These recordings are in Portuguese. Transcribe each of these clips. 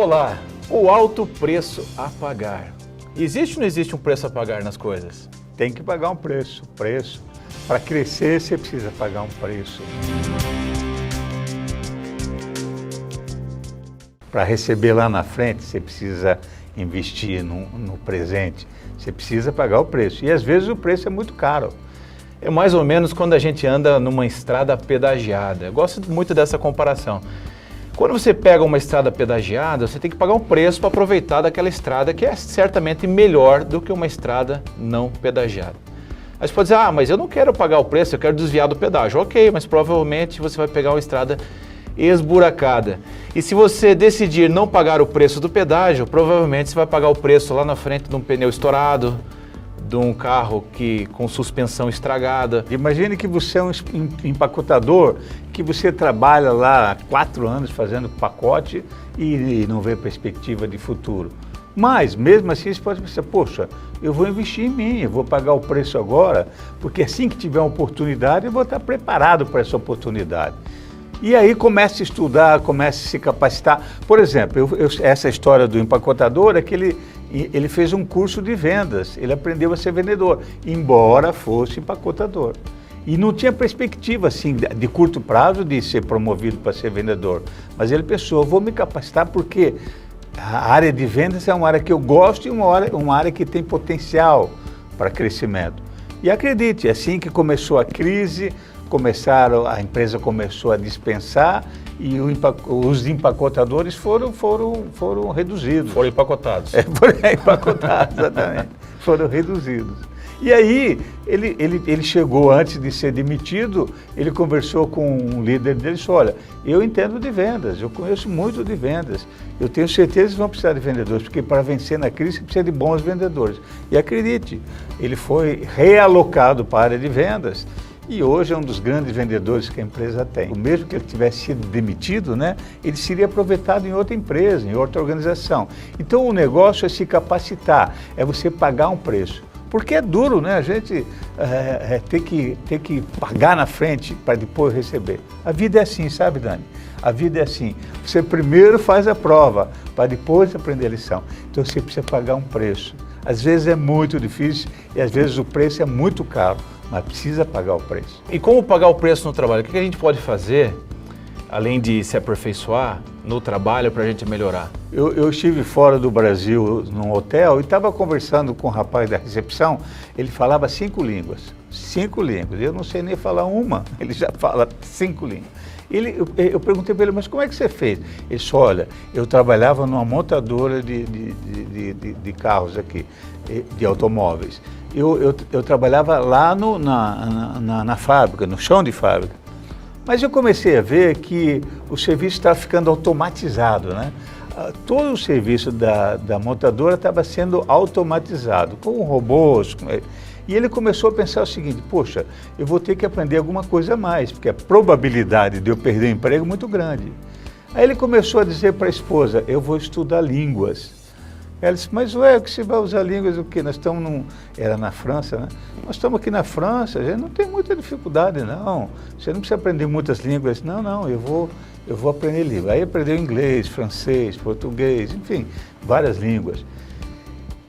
Olá, o alto preço a pagar. Existe ou não existe um preço a pagar nas coisas? Tem que pagar um preço. Para crescer, você precisa pagar um preço. Para receber lá na frente, você precisa investir no presente. Você precisa pagar o preço. E às vezes o preço é muito caro. É mais ou menos quando a gente anda numa estrada pedagiada. Eu gosto muito dessa comparação. Quando você pega uma estrada pedagiada, você tem que pagar um preço para aproveitar daquela estrada que é certamente melhor do que uma estrada não pedagiada. Aí você pode dizer, mas eu não quero pagar o preço, eu quero desviar do pedágio. Ok, mas provavelmente você vai pegar uma estrada esburacada. E se você decidir não pagar o preço do pedágio, provavelmente você vai pagar o preço lá na frente de um pneu estourado, de um carro com suspensão estragada. Imagine que você é um empacotador, que você trabalha lá há 4 anos fazendo pacote e não vê perspectiva de futuro. Mas, mesmo assim, você pode pensar, poxa, eu vou investir em mim, eu vou pagar o preço agora, porque assim que tiver uma oportunidade, eu vou estar preparado para essa oportunidade. E aí comece a estudar, comece a se capacitar. Por exemplo, essa história do empacotador é que ele fez um curso de vendas, ele aprendeu a ser vendedor, embora fosse empacotador. E não tinha perspectiva, assim, de curto prazo de ser promovido para ser vendedor. Mas ele pensou, vou me capacitar porque a área de vendas é uma área que eu gosto e uma área que tem potencial para crescimento. E acredite, assim que começou a crise, a empresa começou a dispensar e os empacotadores foram reduzidos. Foram empacotados. Foram empacotados, exatamente. Foram reduzidos. E aí, ele chegou, antes de ser demitido, ele conversou com um líder dele e disse, olha, eu entendo de vendas, eu conheço muito de vendas, eu tenho certeza que vão precisar de vendedores, porque para vencer na crise precisa de bons vendedores. E acredite, ele foi realocado para a área de vendas, e hoje é um dos grandes vendedores que a empresa tem. O mesmo que ele tivesse sido demitido, né, ele seria aproveitado em outra empresa, em outra organização. Então o negócio é se capacitar, é você pagar um preço. Porque é duro, né, a gente ter que pagar na frente para depois receber. A vida é assim, sabe, Dani? A vida é assim. Você primeiro faz a prova, para depois aprender a lição. Então você precisa pagar um preço. Às vezes é muito difícil e às vezes o preço é muito caro. Mas precisa pagar o preço. E como pagar o preço no trabalho? O que a gente pode fazer, além de se aperfeiçoar no trabalho, para a gente melhorar? Eu estive fora do Brasil, num hotel, e estava conversando com um rapaz da recepção, ele falava 5 línguas. 5 línguas. Eu não sei nem falar uma, ele já fala 5 línguas. Eu perguntei para ele, mas como é que você fez? Ele disse, olha, eu trabalhava numa montadora de carros aqui, de automóveis. Eu trabalhava lá na fábrica, no chão de fábrica. Mas eu comecei a ver que o serviço estava ficando automatizado, né? Todo o serviço da montadora estava sendo automatizado, com robôs. E ele começou a pensar o seguinte, poxa, eu vou ter que aprender alguma coisa a mais, porque a probabilidade de eu perder o emprego é muito grande. Aí ele começou a dizer para a esposa, eu vou estudar línguas. Ela disse, mas ué, que você vai usar línguas o quê? Nós estamos era na França, né? Nós estamos aqui na França, a gente não tem muita dificuldade, não. Você não precisa aprender muitas línguas. Não, eu vou aprender línguas. Aí aprendeu inglês, francês, português, enfim, várias línguas.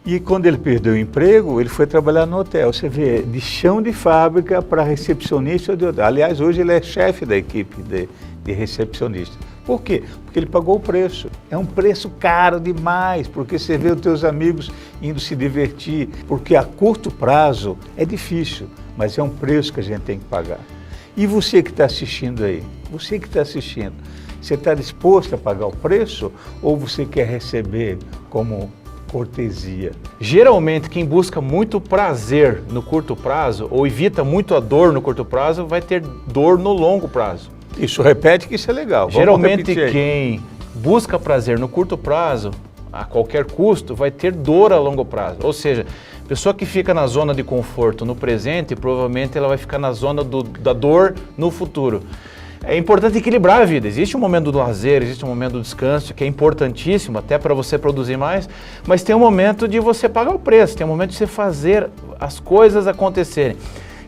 E quando ele perdeu o emprego, ele foi trabalhar no hotel. Você vê, de chão de fábrica para recepcionista de hotel. Aliás, hoje ele é chefe da equipe de recepcionista. Por quê? Porque ele pagou o preço. É um preço caro demais, porque você vê os teus amigos indo se divertir, porque a curto prazo é difícil, mas é um preço que a gente tem que pagar. E você que está assistindo aí, você está disposto a pagar o preço ou você quer receber como cortesia? Geralmente, quem busca muito prazer no curto prazo ou evita muito a dor no curto prazo, vai ter dor no longo prazo. Isso, repete que isso é legal. Geralmente quem busca prazer no curto prazo, a qualquer custo, vai ter dor a longo prazo. Ou seja, a pessoa que fica na zona de conforto no presente, provavelmente ela vai ficar na zona da dor no futuro. É importante equilibrar a vida. Existe um momento do lazer, existe um momento do descanso, que é importantíssimo até para você produzir mais, mas tem um momento de você pagar o preço, tem um momento de você fazer as coisas acontecerem.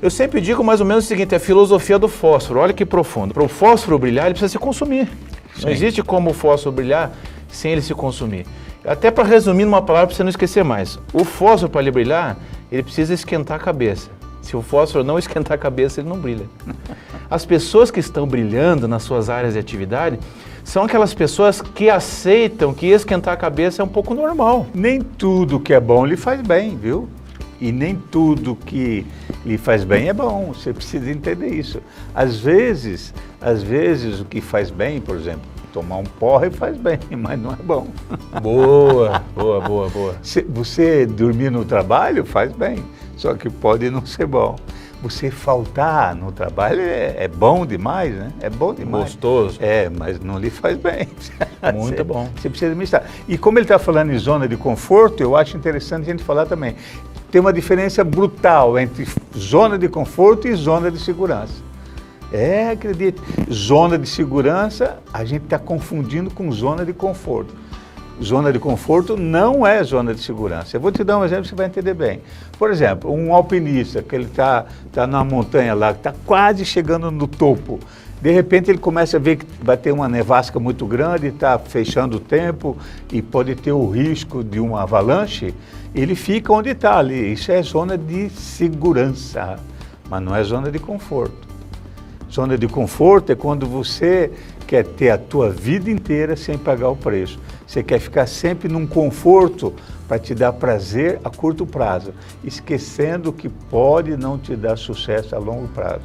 Eu sempre digo mais ou menos o seguinte, é a filosofia do fósforo, olha que profundo. Para o fósforo brilhar, ele precisa se consumir. Sim. Não existe como o fósforo brilhar sem ele se consumir. Até para resumir numa palavra, para você não esquecer mais. O fósforo, para ele brilhar, ele precisa esquentar a cabeça. Se o fósforo não esquentar a cabeça, ele não brilha. As pessoas que estão brilhando nas suas áreas de atividade são aquelas pessoas que aceitam que esquentar a cabeça é um pouco normal. Nem tudo que é bom lhe faz bem, viu? E nem tudo que lhe faz bem é bom, você precisa entender isso. Às vezes o que faz bem, por exemplo, tomar um porre faz bem, mas não é bom. Boa. Você dormir no trabalho faz bem, só que pode não ser bom. Você faltar no trabalho é bom demais, né? É bom demais. Gostoso. Mas não lhe faz bem. Muito bom. Você precisa administrar. E como ele está falando em zona de conforto, eu acho interessante a gente falar também. Tem uma diferença brutal entre zona de conforto e zona de segurança. Acredite. Zona de segurança, a gente está confundindo com zona de conforto. Zona de conforto não é zona de segurança. Eu vou te dar um exemplo, você vai entender bem. Por exemplo, um alpinista, que ele está na montanha lá, que está quase chegando no topo. De repente ele começa a ver que vai ter uma nevasca muito grande, está fechando o tempo e pode ter o risco de uma avalanche. Ele fica onde está ali. Isso é zona de segurança, mas não é zona de conforto. Zona de conforto é quando você quer ter a tua vida inteira sem pagar o preço. Você quer ficar sempre num conforto para te dar prazer a curto prazo, esquecendo que pode não te dar sucesso a longo prazo.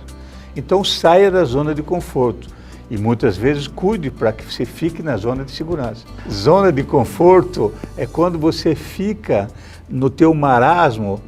Então saia da zona de conforto e muitas vezes cuide para que você fique na zona de segurança. Zona de conforto é quando você fica no teu marasmo,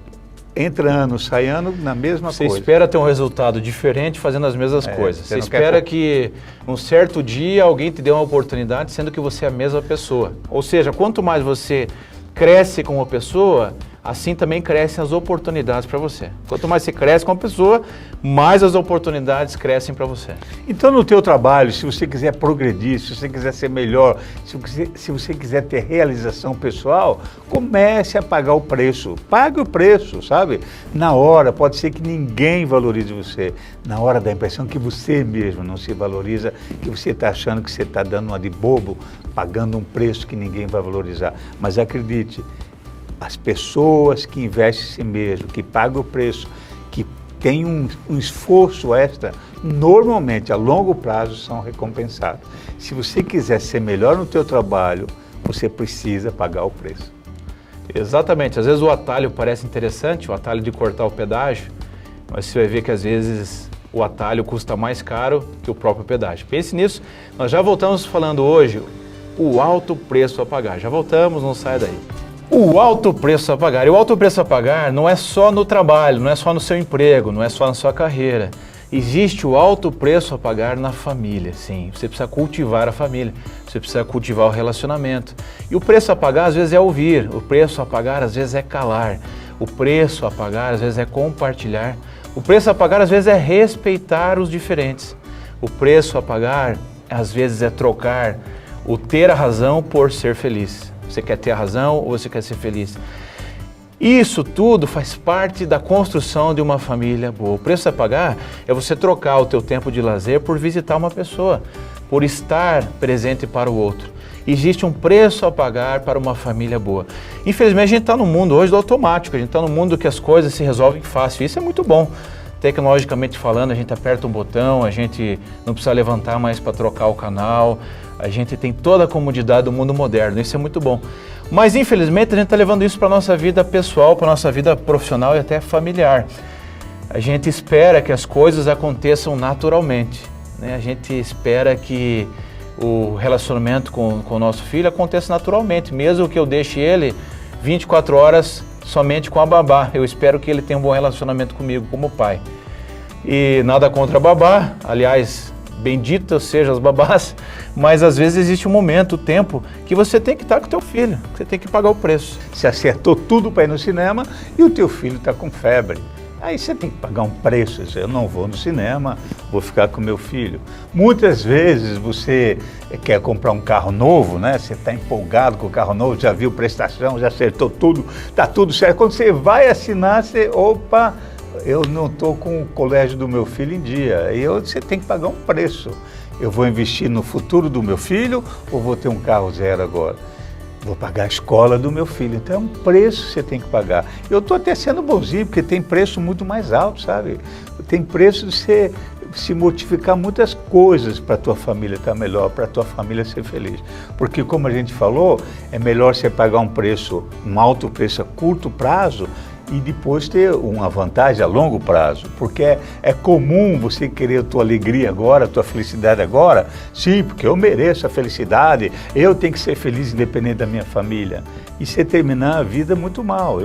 entra ano, sai ano na mesma coisa. Você espera ter um resultado diferente fazendo as mesmas coisas. Você espera que um certo dia alguém te dê uma oportunidade, sendo que você é a mesma pessoa. Ou seja, quanto mais você cresce como pessoa, assim também crescem as oportunidades para você. Quanto mais você cresce como pessoa, mais as oportunidades crescem para você. Então, no teu trabalho, se você quiser progredir, se você quiser ser melhor, se você quiser ter realização pessoal, comece a pagar o preço. Pague o preço, sabe? Na hora, pode ser que ninguém valorize você. Na hora dá a impressão que você mesmo não se valoriza, que você está achando que você está dando uma de bobo, pagando um preço que ninguém vai valorizar. Mas acredite, as pessoas que investem em si mesmo, que pagam o preço, que têm um esforço extra, normalmente a longo prazo são recompensados. Se você quiser ser melhor no teu trabalho, você precisa pagar o preço. Exatamente. Às vezes o atalho parece interessante, o atalho de cortar o pedágio, mas você vai ver que às vezes o atalho custa mais caro que o próprio pedágio. Pense nisso. Nós já voltamos falando hoje o alto preço a pagar. Já voltamos, não saia daí. O alto preço a pagar. E o alto preço a pagar não é só no trabalho, não é só no seu emprego, não é só na sua carreira. Existe o alto preço a pagar na família, sim. Você precisa cultivar a família, você precisa cultivar o relacionamento. E o preço a pagar às vezes é ouvir, o preço a pagar às vezes é calar, o preço a pagar às vezes é compartilhar, o preço a pagar às vezes é respeitar os diferentes. O preço a pagar às vezes é trocar o ter a razão por ser feliz. Você quer ter a razão ou você quer ser feliz? Isso tudo faz parte da construção de uma família boa. O preço a pagar é você trocar o teu tempo de lazer por visitar uma pessoa, por estar presente para o outro. Existe um preço a pagar para uma família boa. Infelizmente a gente está no mundo hoje do automático, a gente está no mundo que as coisas se resolvem fácil. Isso é muito bom. Tecnologicamente falando, a gente aperta um botão, a gente não precisa levantar mais para trocar o canal, a gente tem toda a comodidade do mundo moderno, isso é muito bom. Mas infelizmente a gente está levando isso para a nossa vida pessoal, para a nossa vida profissional e até familiar. A gente espera que as coisas aconteçam naturalmente, né? A gente espera que o relacionamento com o nosso filho aconteça naturalmente, mesmo que eu deixe ele 24 horas somente com a babá. Eu espero que ele tenha um bom relacionamento comigo como pai. E nada contra a babá, aliás, benditas sejam as babás, mas às vezes existe um momento, o tempo, que você tem que estar com o teu filho, você tem que pagar o preço. Você acertou tudo para ir no cinema e o teu filho está com febre. Aí você tem que pagar um preço, eu não vou no cinema, vou ficar com meu filho. Muitas vezes você quer comprar um carro novo, né? Você está empolgado com o carro novo, já viu prestação, já acertou tudo, está tudo certo. Quando você vai assinar, eu não estou com o colégio do meu filho em dia. Você tem que pagar um preço. Eu vou investir no futuro do meu filho ou vou ter um carro zero agora? Vou pagar a escola do meu filho. Então é um preço que você tem que pagar. Eu estou até sendo bonzinho, porque tem preço muito mais alto, sabe? Tem preço de você se mortificar muitas coisas para a tua família estar melhor, para a tua família ser feliz. Porque, como a gente falou, é melhor você pagar um alto preço a curto prazo e depois ter uma vantagem a longo prazo, porque é comum você querer a tua alegria agora, a tua felicidade agora, sim, porque eu mereço a felicidade, eu tenho que ser feliz independente da minha família, e você terminar a vida muito mal.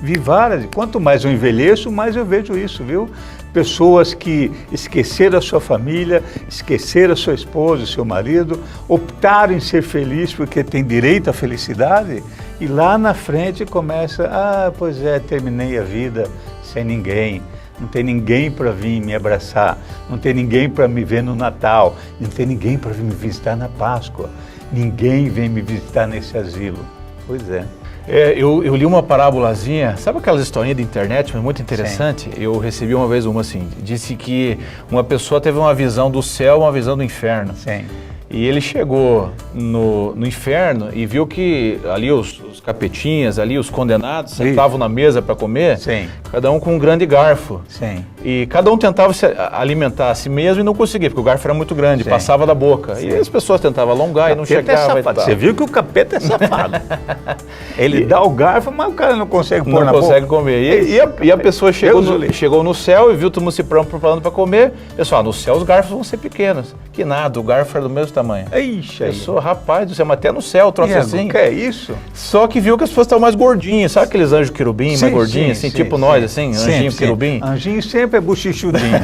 Vi várias, quanto mais eu envelheço, mais eu vejo isso, viu? Pessoas que esqueceram a sua família, esqueceram a sua esposa, o seu marido, optaram em ser felizes porque tem direito à felicidade, e lá na frente começa, pois é, terminei a vida sem ninguém, não tem ninguém para vir me abraçar, não tem ninguém para me ver no Natal, não tem ninguém para vir me visitar na Páscoa, ninguém vem me visitar nesse asilo. Pois é. Eu li uma parábolazinha, sabe aquelas historinhas de internet, mas muito interessante? Sim. Eu recebi uma vez uma assim, disse que uma pessoa teve uma visão do céu, uma visão do inferno. Sim. E ele chegou no inferno e viu que ali os capetinhas, ali os condenados, sentavam na mesa para comer, sim, cada um com um grande garfo. Sim. E cada um tentava se alimentar a si mesmo e não conseguia, porque o garfo era muito grande, sim, passava da boca. Sim. E as pessoas tentavam alongar e não chegava. Você viu que o capeta é safado. Ele dá o garfo, mas o cara não consegue pôr na boca. Não consegue comer. E a pessoa chegou no céu e viu todo mundo se preparando para comer. Pessoal, no céu os garfos vão ser pequenos. Que nada, o garfo era do mesmo tamanho. Ixi, pessoa, rapaz do céu, mas até no céu, troço assim. Que é isso? Só que viu que as pessoas estavam mais gordinhas. Sabe aqueles anjos querubim, mais gordinhos, assim, tipo nós, assim? Anjinho querubim. Anjinho sempre é bochichudinho.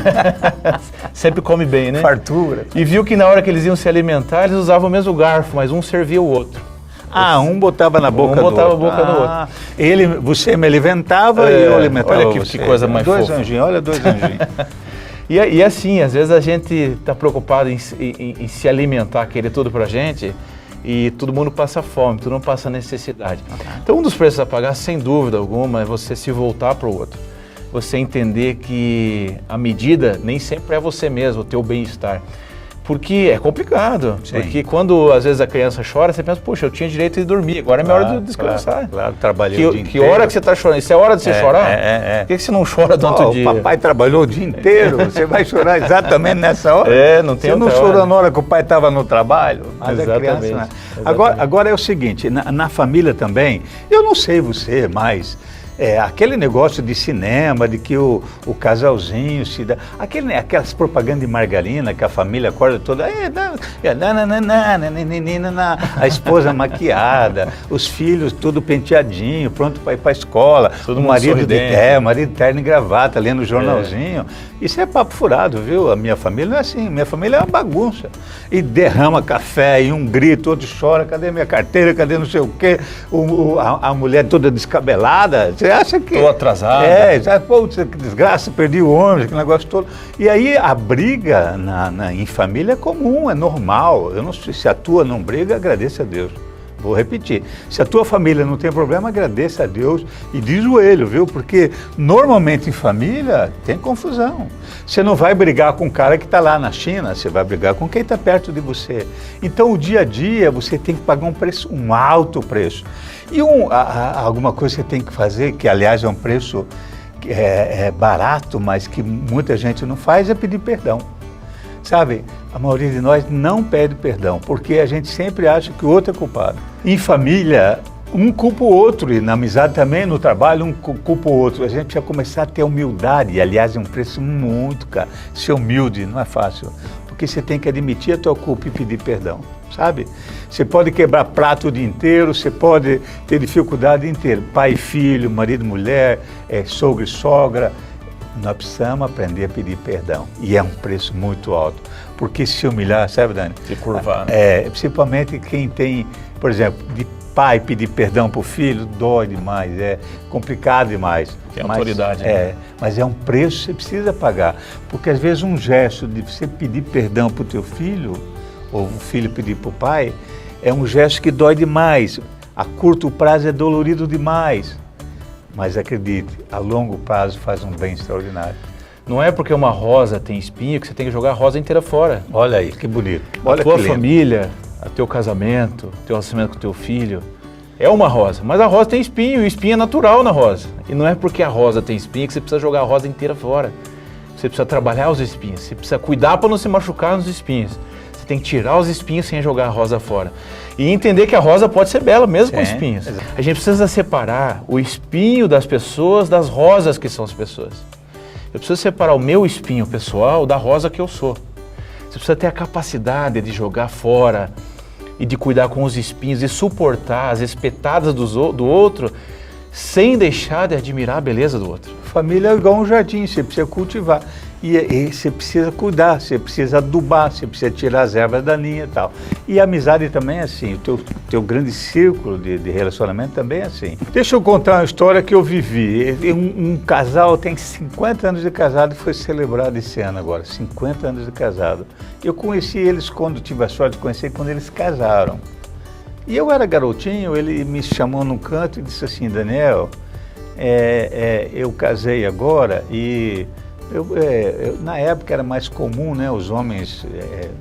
Sempre come bem, né? Fartura. E viu que na hora que eles iam se alimentar, eles usavam o mesmo garfo, mas um servia o outro. Um botava na boca do outro. Um botava a boca do outro. Você me alimentava e eu alimentava olha que coisa mais fofa. Dois anjinhos. E assim, às vezes a gente está preocupado em se alimentar, querer tudo pra gente, e todo mundo passa fome, todo mundo passa necessidade. Então um dos preços a pagar, sem dúvida alguma, é você se voltar para o outro. Você entender que a medida nem sempre é você mesmo, o teu bem-estar. Porque é complicado, sim, porque quando às vezes a criança chora, você pensa, puxa, eu tinha direito de dormir, agora é minha hora de descansar. Claro, trabalhei o dia inteiro. Que hora que você está chorando? Isso é hora de você chorar? Por que você não chora durante o dia? O papai trabalhou o dia inteiro, você vai chorar exatamente nessa hora? Não tem Você não chorou na hora que o pai estava no trabalho? Mas exatamente, a criança, né? Agora é o seguinte, na família também, eu não sei você, mas... aquele negócio de cinema, de que o casalzinho se dá... Aquelas propagandas de margarina que a família acorda toda... A esposa maquiada, os filhos tudo penteadinho, pronto para ir para a escola. Todo o marido marido terno e gravata, lendo o jornalzinho. Isso é papo furado, viu? A minha família não é assim. Minha família é uma bagunça. E derrama café, e um grita, outro chora. Cadê minha carteira? Cadê não sei o quê? A mulher toda descabelada... Você acha que... Estou atrasado. Pô, que desgraça, perdi o ônibus, aquele negócio todo. E aí a briga em família é comum, é normal. Eu não sei, se a tua não briga, agradeça a Deus. Vou repetir, se a tua família não tem problema, agradeça a Deus e de joelho, viu? Porque normalmente em família tem confusão. Você não vai brigar com o cara que está lá na China, você vai brigar com quem está perto de você. Então o dia a dia você tem que pagar um preço, um alto preço. E alguma coisa que você tem que fazer, que aliás é um preço barato, mas que muita gente não faz, é pedir perdão. Sabe, a maioria de nós não pede perdão, porque a gente sempre acha que o outro é culpado. Em família, um culpa o outro, e na amizade também, no trabalho, um culpa o outro. A gente precisa começar a ter humildade, e aliás é um preço muito caro. Ser humilde não é fácil, porque você tem que admitir a tua culpa e pedir perdão, sabe? Você pode quebrar prato o dia inteiro, você pode ter dificuldade inteira. Pai e filho, marido e mulher, sogro e sogra. Nós precisamos aprender a pedir perdão. E é um preço muito alto. Porque se humilhar, sabe, Dani? Se curvar. Né? Principalmente quem tem, por exemplo, de pai pedir perdão para o filho, dói demais, é complicado demais. Tem autoridade. Né? Mas é um preço que você precisa pagar. Porque às vezes um gesto de você pedir perdão para o teu filho, ou o filho pedir para o pai, é um gesto que dói demais. A curto prazo é dolorido demais. Mas acredite, a longo prazo faz um bem extraordinário. Não é porque uma rosa tem espinho que você tem que jogar a rosa inteira fora. Olha aí, que bonito. Olha A tua que lindo. família, o teu casamento, o teu relacionamento com o teu filho, é uma rosa. Mas a rosa tem espinho, e o espinho é natural na rosa. E não é porque a rosa tem espinho que você precisa jogar a rosa inteira fora. Você precisa trabalhar os espinhos, você precisa cuidar para não se machucar nos espinhos. Você tem que tirar os espinhos sem jogar a rosa fora. E entender que a rosa pode ser bela mesmo com espinhos. A gente precisa separar o espinho das pessoas das rosas que são as pessoas. Eu preciso separar o meu espinho pessoal da rosa que eu sou. Você precisa ter a capacidade de jogar fora e de cuidar com os espinhos e suportar as espetadas do outro sem deixar de admirar a beleza do outro. Família é igual um jardim, você precisa cultivar. E você precisa cuidar, você precisa adubar, você precisa tirar as ervas daninhas e tal. E a amizade também é assim, o teu grande círculo de relacionamento também é assim. Deixa eu contar uma história que eu vivi. Um casal tem 50 anos de casado e foi celebrado esse ano agora, 50 anos de casado. Eu conheci eles quando tive a sorte de conhecer, quando eles casaram. E eu era garotinho, ele me chamou num canto e disse assim, Daniel, eu casei agora e... na época era mais comum, né, os homens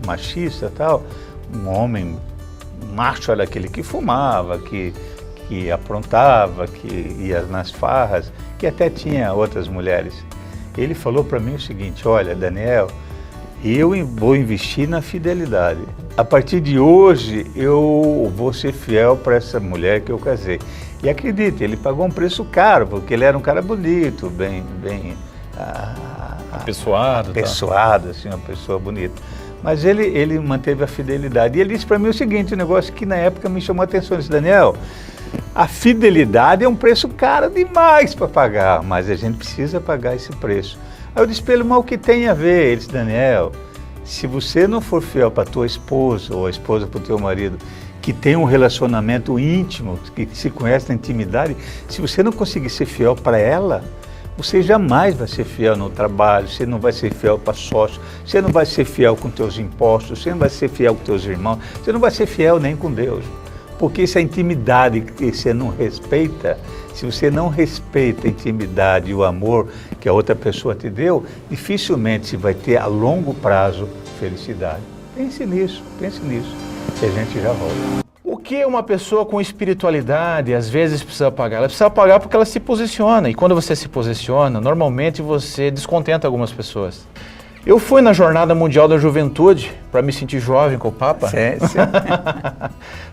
machistas e tal, um homem macho era aquele que fumava, que aprontava, que ia nas farras, que até tinha outras mulheres. Ele falou para mim o seguinte, olha, Daniel, eu vou investir na fidelidade. A partir de hoje eu vou ser fiel para essa mulher que eu casei. E acredite, ele pagou um preço caro, porque ele era um cara bonito, bem apessoado, assim, uma pessoa bonita. Mas ele manteve a fidelidade. E ele disse para mim o seguinte, um negócio que na época me chamou a atenção. Ele disse, Daniel, a fidelidade é um preço caro demais para pagar, mas a gente precisa pagar esse preço. Aí eu disse para ele, mas o que tem a ver? Ele disse, Daniel, se você não for fiel para tua esposa ou a esposa para o teu marido, que tem um relacionamento íntimo, que se conhece na intimidade, se você não conseguir ser fiel para ela, você jamais vai ser fiel no trabalho, você não vai ser fiel para sócio, você não vai ser fiel com teus impostos, você não vai ser fiel com teus irmãos, você não vai ser fiel nem com Deus. Porque essa intimidade que você não respeita, se você não respeita a intimidade e o amor que a outra pessoa te deu, dificilmente você vai ter a longo prazo felicidade. Pense nisso, que a gente já volta. O que uma pessoa com espiritualidade às vezes precisa pagar? Ela precisa pagar porque ela se posiciona. E quando você se posiciona, normalmente você descontenta algumas pessoas. Eu fui na Jornada Mundial da Juventude para me sentir jovem com o Papa. Sim.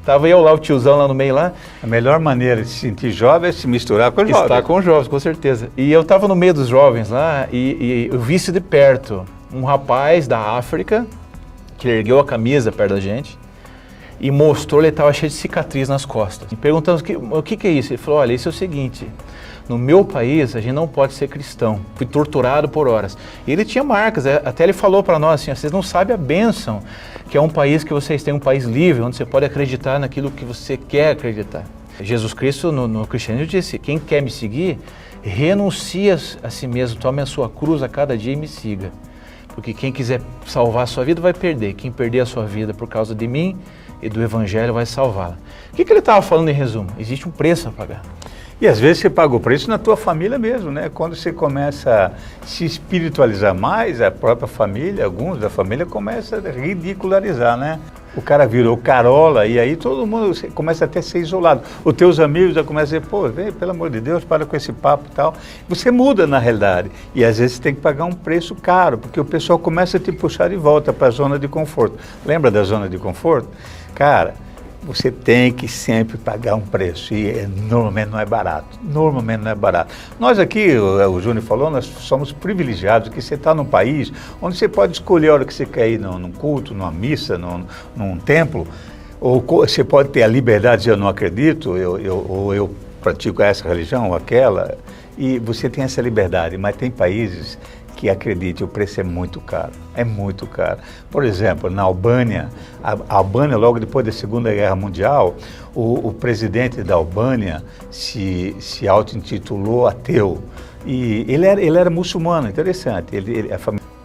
Tava eu lá, o tiozão lá no meio lá. A melhor maneira de se sentir jovem é se misturar com os jovens. Estar com os jovens, com certeza. E eu estava no meio dos jovens lá e eu vi isso de perto. Um rapaz da África que ergueu a camisa perto da gente e mostrou, ele estava cheio de cicatriz nas costas. E perguntamos, o que é isso? Ele falou, olha, isso é o seguinte, no meu país a gente não pode ser cristão, fui torturado por horas. E ele tinha marcas, até ele falou para nós assim, vocês não sabem a bênção, que é um país que vocês têm, um país livre, onde você pode acreditar naquilo que você quer acreditar. Jesus Cristo no cristianismo disse, quem quer me seguir, renuncia a si mesmo, tome a sua cruz a cada dia e me siga. Porque quem quiser salvar a sua vida vai perder, quem perder a sua vida por causa de mim e do Evangelho vai salvá-la. O que ele estava falando em resumo? Existe um preço a pagar. E às vezes você paga o preço na tua família mesmo, né? Quando você começa a se espiritualizar mais, a própria família, alguns da família começam a ridicularizar, né? O cara virou carola e aí todo mundo começa até a ser isolado. Os teus amigos já começam a dizer, pô, vem, pelo amor de Deus, para com esse papo e tal. Você muda na realidade e às vezes você tem que pagar um preço caro, porque o pessoal começa a te puxar de volta para a zona de conforto. Lembra da zona de conforto? Cara, você tem que sempre pagar um preço e normalmente não é barato, Nós aqui, o Júnior falou, nós somos privilegiados, que você está num país onde você pode escolher a hora que você quer ir num culto, numa missa, num templo, ou você pode ter a liberdade de dizer, eu não acredito, ou eu pratico essa religião ou aquela, e você tem essa liberdade, mas tem países que, acredite, o preço é muito caro, Por exemplo, na Albânia, a Albânia, logo depois da Segunda Guerra Mundial, o presidente da Albânia se auto-intitulou ateu, e ele era muçulmano, interessante,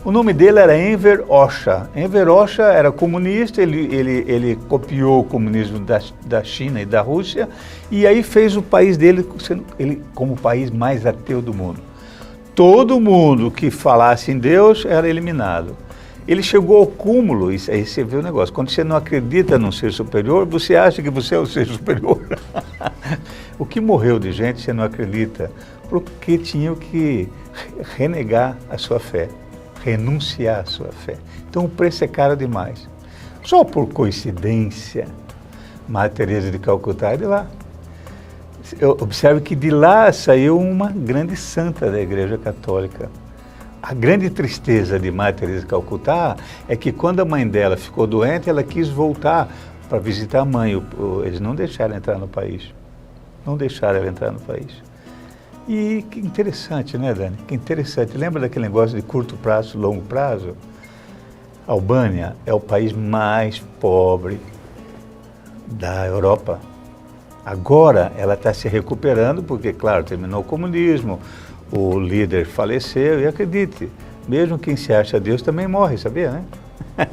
o nome dele era Enver Hoxha. Enver Hoxha era comunista, ele copiou o comunismo da China e da Rússia, e aí fez o país dele como o país mais ateu do mundo. todo mundo que falasse em Deus era eliminado. Ele chegou ao cúmulo, aí você vê o negócio, quando você não acredita num ser superior, você acha que você é o ser superior. O que morreu de gente, você não acredita, porque tinham que renegar a sua fé, renunciar à sua fé. Então o preço é caro demais. Só por coincidência, Madre Teresa de Calcutá é de lá. Observe que de lá saiu uma grande santa da Igreja Católica. A grande tristeza de Madre Teresa de Calcutá é que quando a mãe dela ficou doente, ela quis voltar para visitar a mãe. Eles não deixaram entrar no país. Não deixaram ela entrar no país. E que interessante, né, Dani? Que interessante. Lembra daquele negócio de curto prazo, longo prazo? A Albânia é o país mais pobre da Europa. Agora ela está se recuperando porque, claro, terminou o comunismo, o líder faleceu e acredite, mesmo quem se acha Deus também morre, sabia, né?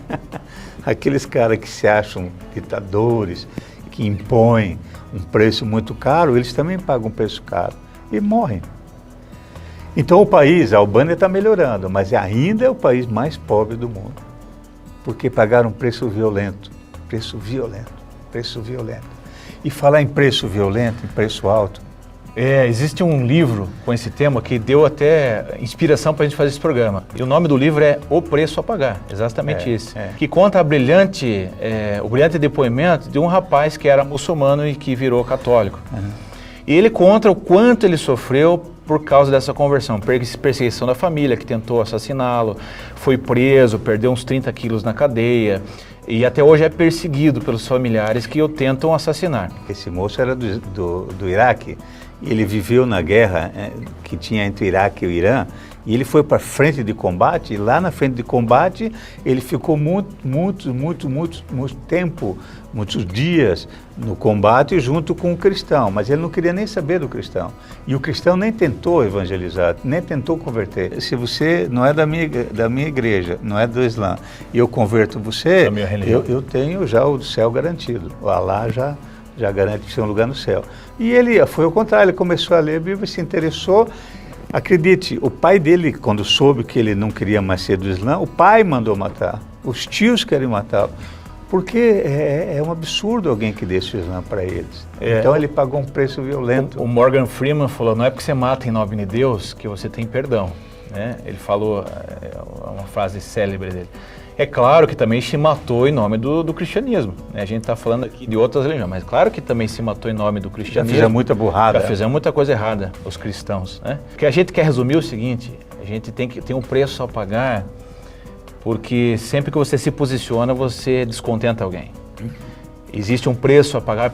Aqueles caras que se acham ditadores, que impõem um preço muito caro, eles também pagam um preço caro e morrem. Então o país, a Albânia está melhorando, mas ainda é o país mais pobre do mundo, porque pagaram um preço violento, preço violento, preço violento. E falar em preço violento, em preço alto. Existe um livro com esse tema que deu até inspiração para a gente fazer esse programa. E o nome do livro é O Preço a Pagar, exatamente isso. Que conta o brilhante depoimento de um rapaz que era muçulmano e que virou católico. E ele conta o quanto ele sofreu por causa dessa conversão, perseguição da família que tentou assassiná-lo, foi preso, perdeu uns 30 quilos na cadeia e até hoje é perseguido pelos familiares que o tentam assassinar. Esse moço era do Iraque, e ele viveu na guerra que tinha entre o Iraque e o Irã, e ele foi para a frente de combate, e lá na frente de combate ele ficou muito tempo, muitos dias no combate junto com o cristão, mas ele não queria nem saber do cristão. E o cristão nem tentou evangelizar, nem tentou converter. Se você não é da minha igreja, não é do Islã, e eu converto você, eu tenho já o céu garantido. O Alá já garante o seu lugar no céu. E ele foi ao contrário, ele começou a ler a Bíblia, se interessou. Acredite, o pai dele, quando soube que ele não queria mais ser do Islã, o pai mandou matar, os tios querem matá-lo, porque é um absurdo alguém que deixe o Islã para eles. Então ele pagou um preço violento. O Morgan Freeman falou, não é porque você mata em nome de Deus que você tem perdão. Né? Ele falou, uma frase célebre dele. É claro que também se matou em nome do cristianismo. Né? A gente está falando aqui de outras religiões, mas claro que também se matou em nome do cristianismo. Já fizeram muita burrada. Já fizeram muita coisa errada, os cristãos. Né? O que a gente quer resumir é o seguinte, a gente tem um preço a pagar, porque sempre que você se posiciona, você descontenta alguém. Existe um preço a pagar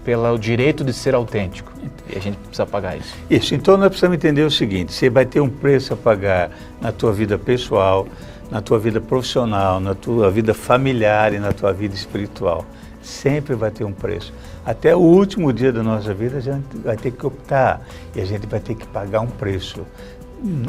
pelo direito de ser autêntico. E a gente precisa pagar isso. Isso, então nós precisamos entender o seguinte, você vai ter um preço a pagar na tua vida pessoal, na tua vida profissional, na tua vida familiar e na tua vida espiritual. Sempre vai ter um preço. Até o último dia da nossa vida a gente vai ter que optar e a gente vai ter que pagar um preço.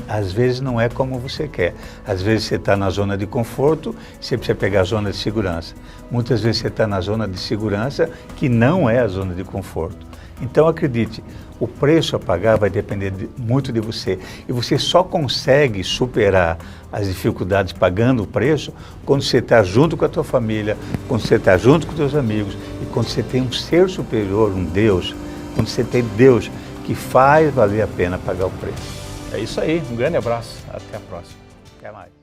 Às vezes não é como você quer. Às vezes você está na zona de conforto, você precisa pegar a zona de segurança. Muitas vezes você está na zona de segurança que não é a zona de conforto. Então acredite, o preço a pagar vai depender muito de você. E você só consegue superar as dificuldades pagando o preço quando você está junto com a tua família, quando você está junto com os teus amigos e quando você tem um ser superior, um Deus, quando você tem Deus que faz valer a pena pagar o preço. É isso aí, um grande abraço, até a próxima. Até mais.